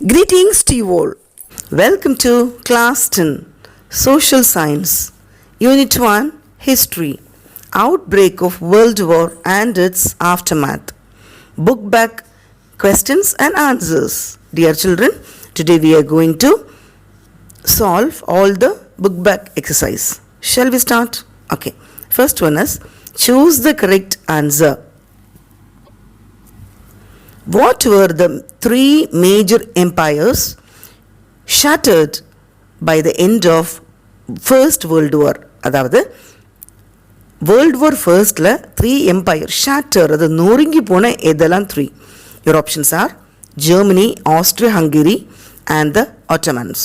Greetings to you all. Welcome to Class 10, Social Science, Unit 1, History, Outbreak of World War and its Aftermath. Book back questions and answers. Dear children, today we are going to solve all the book back exercise. Shall we start? Okay. First one is choose the correct answer. What were the three major empires shattered by the end of First World War? அதாவது World War Firstல 3 empire shatter, அது நொறுங்கி போன எதெல்லாம் 3? Your options are Germany, Austria-Hungary and the Ottomans.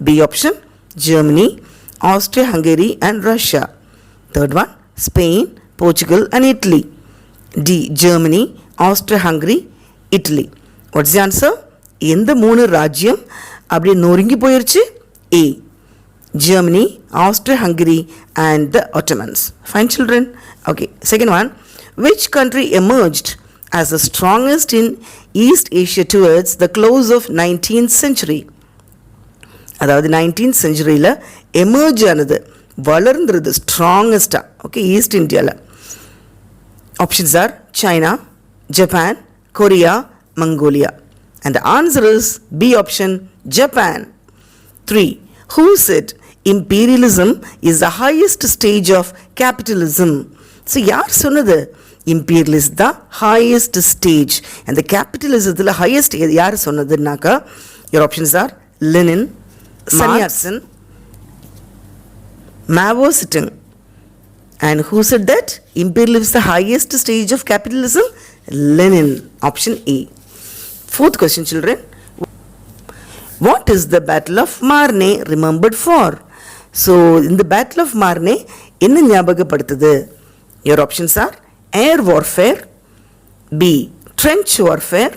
B option, Germany, Austria-Hungary and Russia. Third one, Spain, Portugal and Italy. D, Germany, Austria-Hungary, Italy. What's the answer? எந்த மூணு ராஜ்யம் அப்படி நொறுங்கி போயிருச்சு? A, Germany, Austria-Hungary and the Ottomans. Fine children? Okay. Second one, which country emerged as the strongest in East Asia towards the close of 19th century? அதாவது 19th centuryல emerge ஆனது, வளர்ந்துருது ஸ்ட்ராங்கஸ்டா. Okay, east இந்தியாவில். Options are China, Japan, Korea, Mongolia. And the answer is B option, Japan. 3. Who said imperialism is the highest stage of capitalism? So, யார் சொன்னது? Imperialism the highest stage. And the capitalism the highest யார் சொன்னதுன்னாக்கா, your options are Lenin, Sun Yat-sen, Mao Zedong. And who said that imperialism is the highest stage of capitalism? Lenin. Option A. Fourth question, children. What is the Battle of Marne remembered for? So, in the Battle of Marne, என்ன ஞாபகப்படுத்துது? Your options are air warfare, B, trench warfare,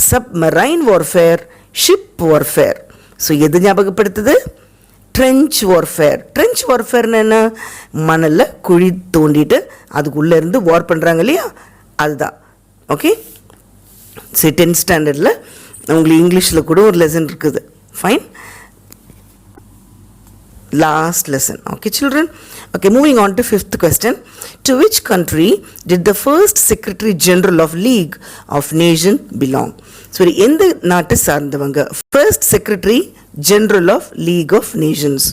submarine warfare, ship warfare. So, எது ஞாபகப்படுத்துது? Trench warfare. Trench வார்ஃபேர்னு என்ன? மணலில் குழி தோண்டிட்டு அதுக்குள்ளே இருந்து வார் பண்ணுறாங்க இல்லையா, அதுதான். ஓகே, சரி, 10th ஸ்டாண்டர்டில் உங்களுக்கு இங்கிலீஷில் கூட ஒரு லெசன் இருக்குது. Fine, last lesson. Okay children? Okay, moving on to 5th question. To which country did the first Secretary General of League of Nations belong? So, எந்த நாட்டை சார்ந்தவங்க first Secretary General of League of Nations?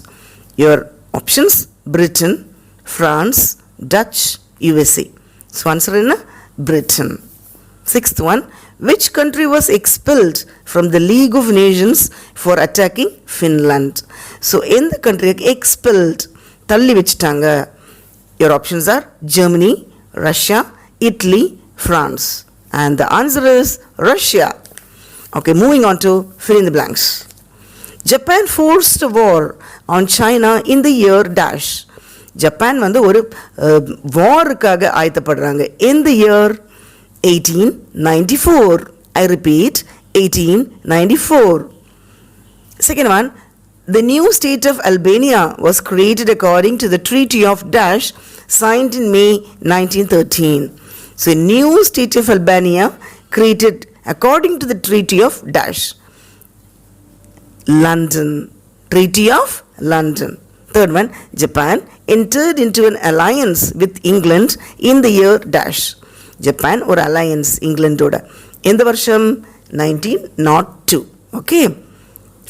Your options, Britain, France, Dutch, USA. So, answer என்ன? Britain. 6th one, which country was expelled from the League of Nations for attacking Finland? So, எந்த country expelled, தள்ளி வச்சிட்டாங்க? Your options are Germany, Russia, Italy, France. And the answer is Russia. Okay, moving on to fill in the blanks. Japan forced a war on China in the year dash. Japan வந்து ஒரு வாருக்காக ஆயத்தப்படுறாங்க. In the year 1894. I repeat, 1894. Second one, the new state of Albania was created according to the Treaty of Dash signed in May 1913. So, a new state of Albania created according to the Treaty of Dash. London. Treaty of London. Third one, Japan entered into an alliance with England in the year dash. Japan or alliance England-ஓட எந்த வருஷம்? 1902. Okay.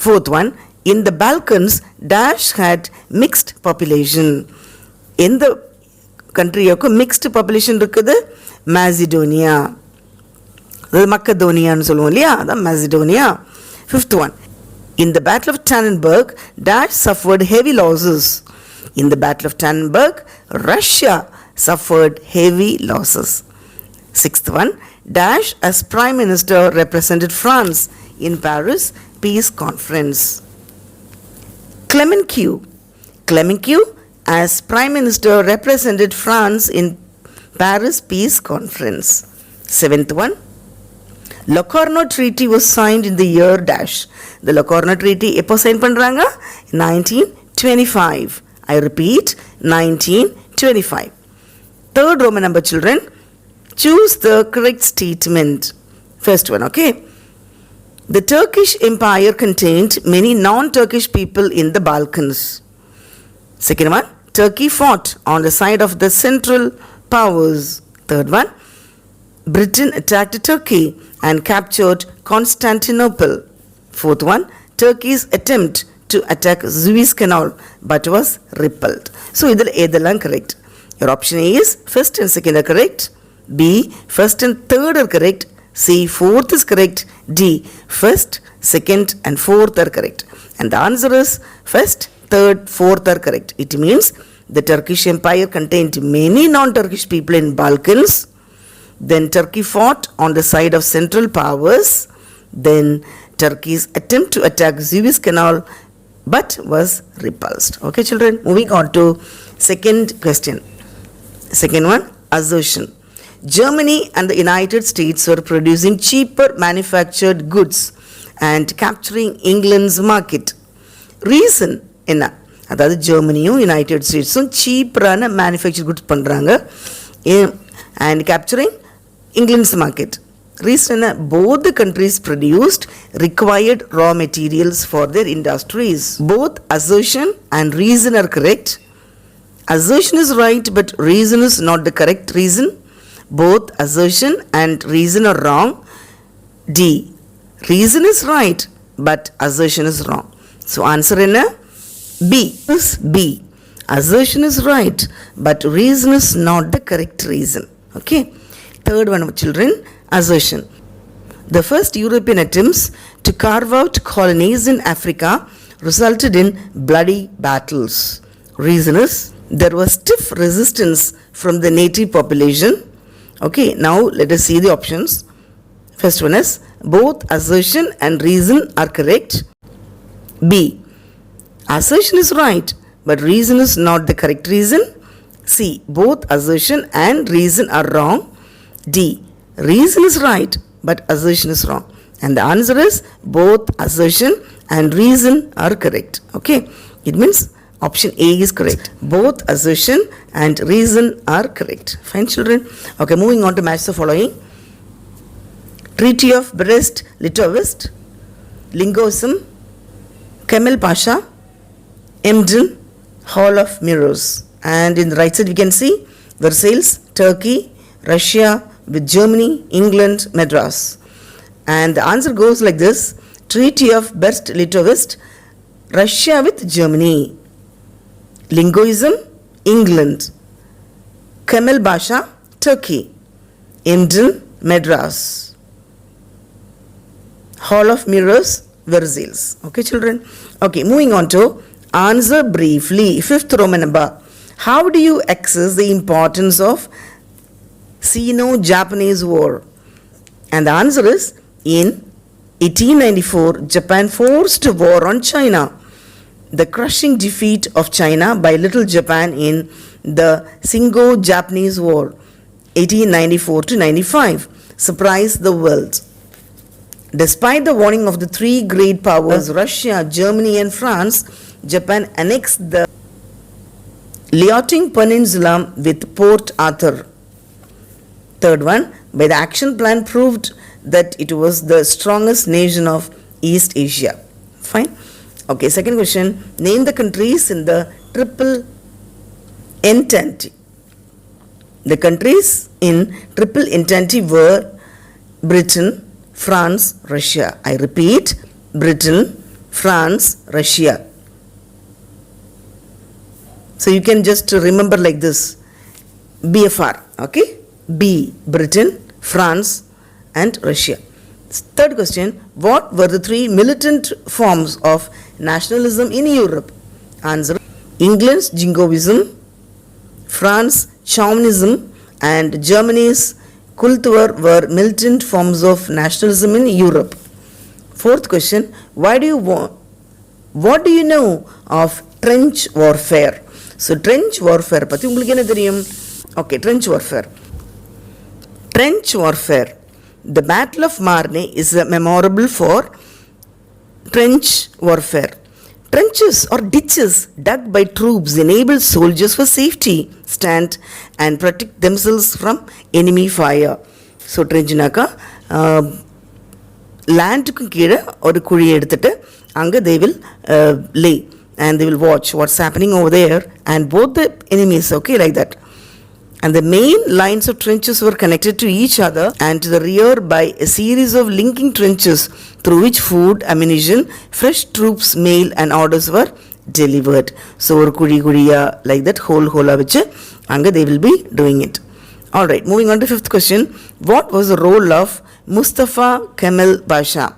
Fourth one, in the Balkans dash had mixed population. எந்த கண்ட்ரியோக்கு mixed population இருக்குது? Macedonia. அது மக்கதோனியான்னு சொல்லுவோம் இல்லையா, அதான் Macedonia. Fifth one, in the Battle of Tannenberg dash suffered heavy losses. In the Battle of Tannenberg, Russia suffered heavy losses. Sixth one, dash as Prime Minister represented France in Paris Peace Conference. Clement Q. Clement Q as Prime Minister represented France in Paris Peace Conference. Seventh one, Locarno Treaty was signed in the year dash. The Locarno Treaty எப்போ sign பண்றாங்க? 1925. I repeat, 1925. Third Roman number, children. Choose the correct statement. First one, okay. The Turkish Empire contained many non-Turkish people in the Balkans. Second one, Turkey fought on the side of the Central Powers. Third one, Britain attacked Turkey and captured Constantinople. Fourth one, Turkey's attempt to attack Suez Canal but was repelled. So, this is correct. Your option A is first and second are correct. B, first and third are correct. C, fourth is correct. D, first, second and fourth are correct. And the answer is first, third, fourth are correct. It means the Turkish Empire contained many non-Turkish people in Balkans. Then Turkey fought on the side of Central Powers. Then Turkey's attempt to attack Suez Canal but was repulsed. Okay, children, moving on to second question. Second one, assertion. Germany and the United States were producing cheaper manufactured goods and capturing England's market. Reason என்ன? அதாவது ஜெர்மனியும் United ஸ்டேட்ஸும் சீப்பரான manufacture goods பண்ணுறாங்க and capturing England's market. Reason என்ன? Both the countries produced required raw materials for their industries. Both assertion and reason are correct. Assertion is right, but reason is not the correct reason. Both assertion and reason are wrong. D, reason is right, but assertion is wrong. So answer in B is B. Assertion is right, but reason is not the correct reason. Okay. Third one, children, assertion. The first European attempts to carve out colonies in Africa resulted in bloody battles. Reason is there was stiff resistance from the native population. Okay, now let us see the options. First one is both assertion and reason are correct. B, assertion is right, but reason is not the correct reason. C, both assertion and reason are wrong. D, reason is right, but assertion is wrong. And the answer is both assertion and reason are correct. Okay, it means option A is correct. Both assertion and reason are correct. Fine, children. Okay, moving on to match the following. Treaty of Brest-Litovsk, Lingoism, Kemal Pasha, Emden, Hall of Mirrors. And in the right side we can see Versailles, Turkey, Russia with Germany, England, Madras. And the answer goes like this. Treaty of Brest-Litovsk, Russia with Germany. Lingoism, England. Kemal Pasha, Turkey. Emden, Madras. Hall of Mirrors, Versailles. Okay, children. Okay, moving on to answer briefly. Fifth Roman number. How do you access the importance of Sino-Japanese War? And the answer is in 1894, Japan forced war on China. The crushing defeat of China by Little Japan in the Singo-Japanese War, 1894 to 95, surprised the world. Despite the warning of the three great powers, Russia, Germany and France, Japan annexed the Liaoning Peninsula with Port Arthur. Third one, by the action plan proved that it was the strongest nation of East Asia. Fine. Okay, second question. Name the countries in the Triple Entente. The countries in Triple Entente were Britain, France, Russia. I repeat, Britain, France, Russia. So you can just remember like this. BFR, okay? B, Britain, France and Russia. Third question, what were the three militant forms of nationalism in Europe? Answer, England's Jingoism, France Chauvinism and Germany's Kultur were militant forms of nationalism in Europe. Fourth question, what do you know of trench warfare? So trench warfare பத்தி உங்களுக்கு என்ன தெரியும்? Okay, trench warfare. Trench warfare. The Battle of Marne is memorable for trench warfare. Trenches or ditches dug by troops enable soldiers for safety, stand and protect themselves from enemy fire. So trench naka ലാൻഡുക്കും കീഴെ ഒരു കുഴി എടുത്തിട്ട് അங்கே they will lay and they will watch what's happening over there and both the enemies, okay, like that. And the main lines of trenches were connected to each other and to the rear by a series of linking trenches through which food, ammunition, fresh troops, mail and orders were delivered. So ஒரு குழி குழியா like that hole வச்சு அங்கே they will be doing it. Alright, moving on to fifth question. What was the role of Mustafa Kemal Pasha?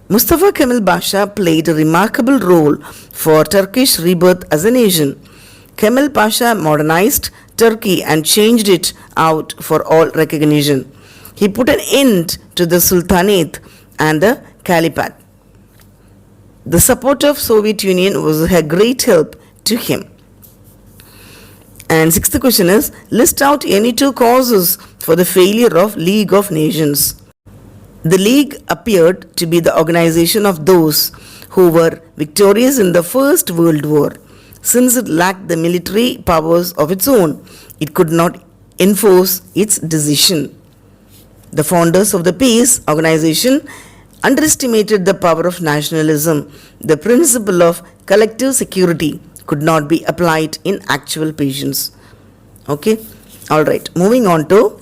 Mustafa Kemal Pasha played a remarkable role for Turkish rebirth as a nation. Kemal Pasha modernized Turkey and changed it out for all recognition. He put an end to the Sultanate and the Caliphate. The support of Soviet Union was a great help to him. And sixth question is, list out any two causes for the failure of League of Nations. The League appeared to be the organization of those who were victorious in the First World War. Since it lacked the military powers of its own, it could not enforce its decision. The founders of the peace organization underestimated the power of nationalism. The principle of collective security could not be applied in actual patience. Okay, all right. Moving on to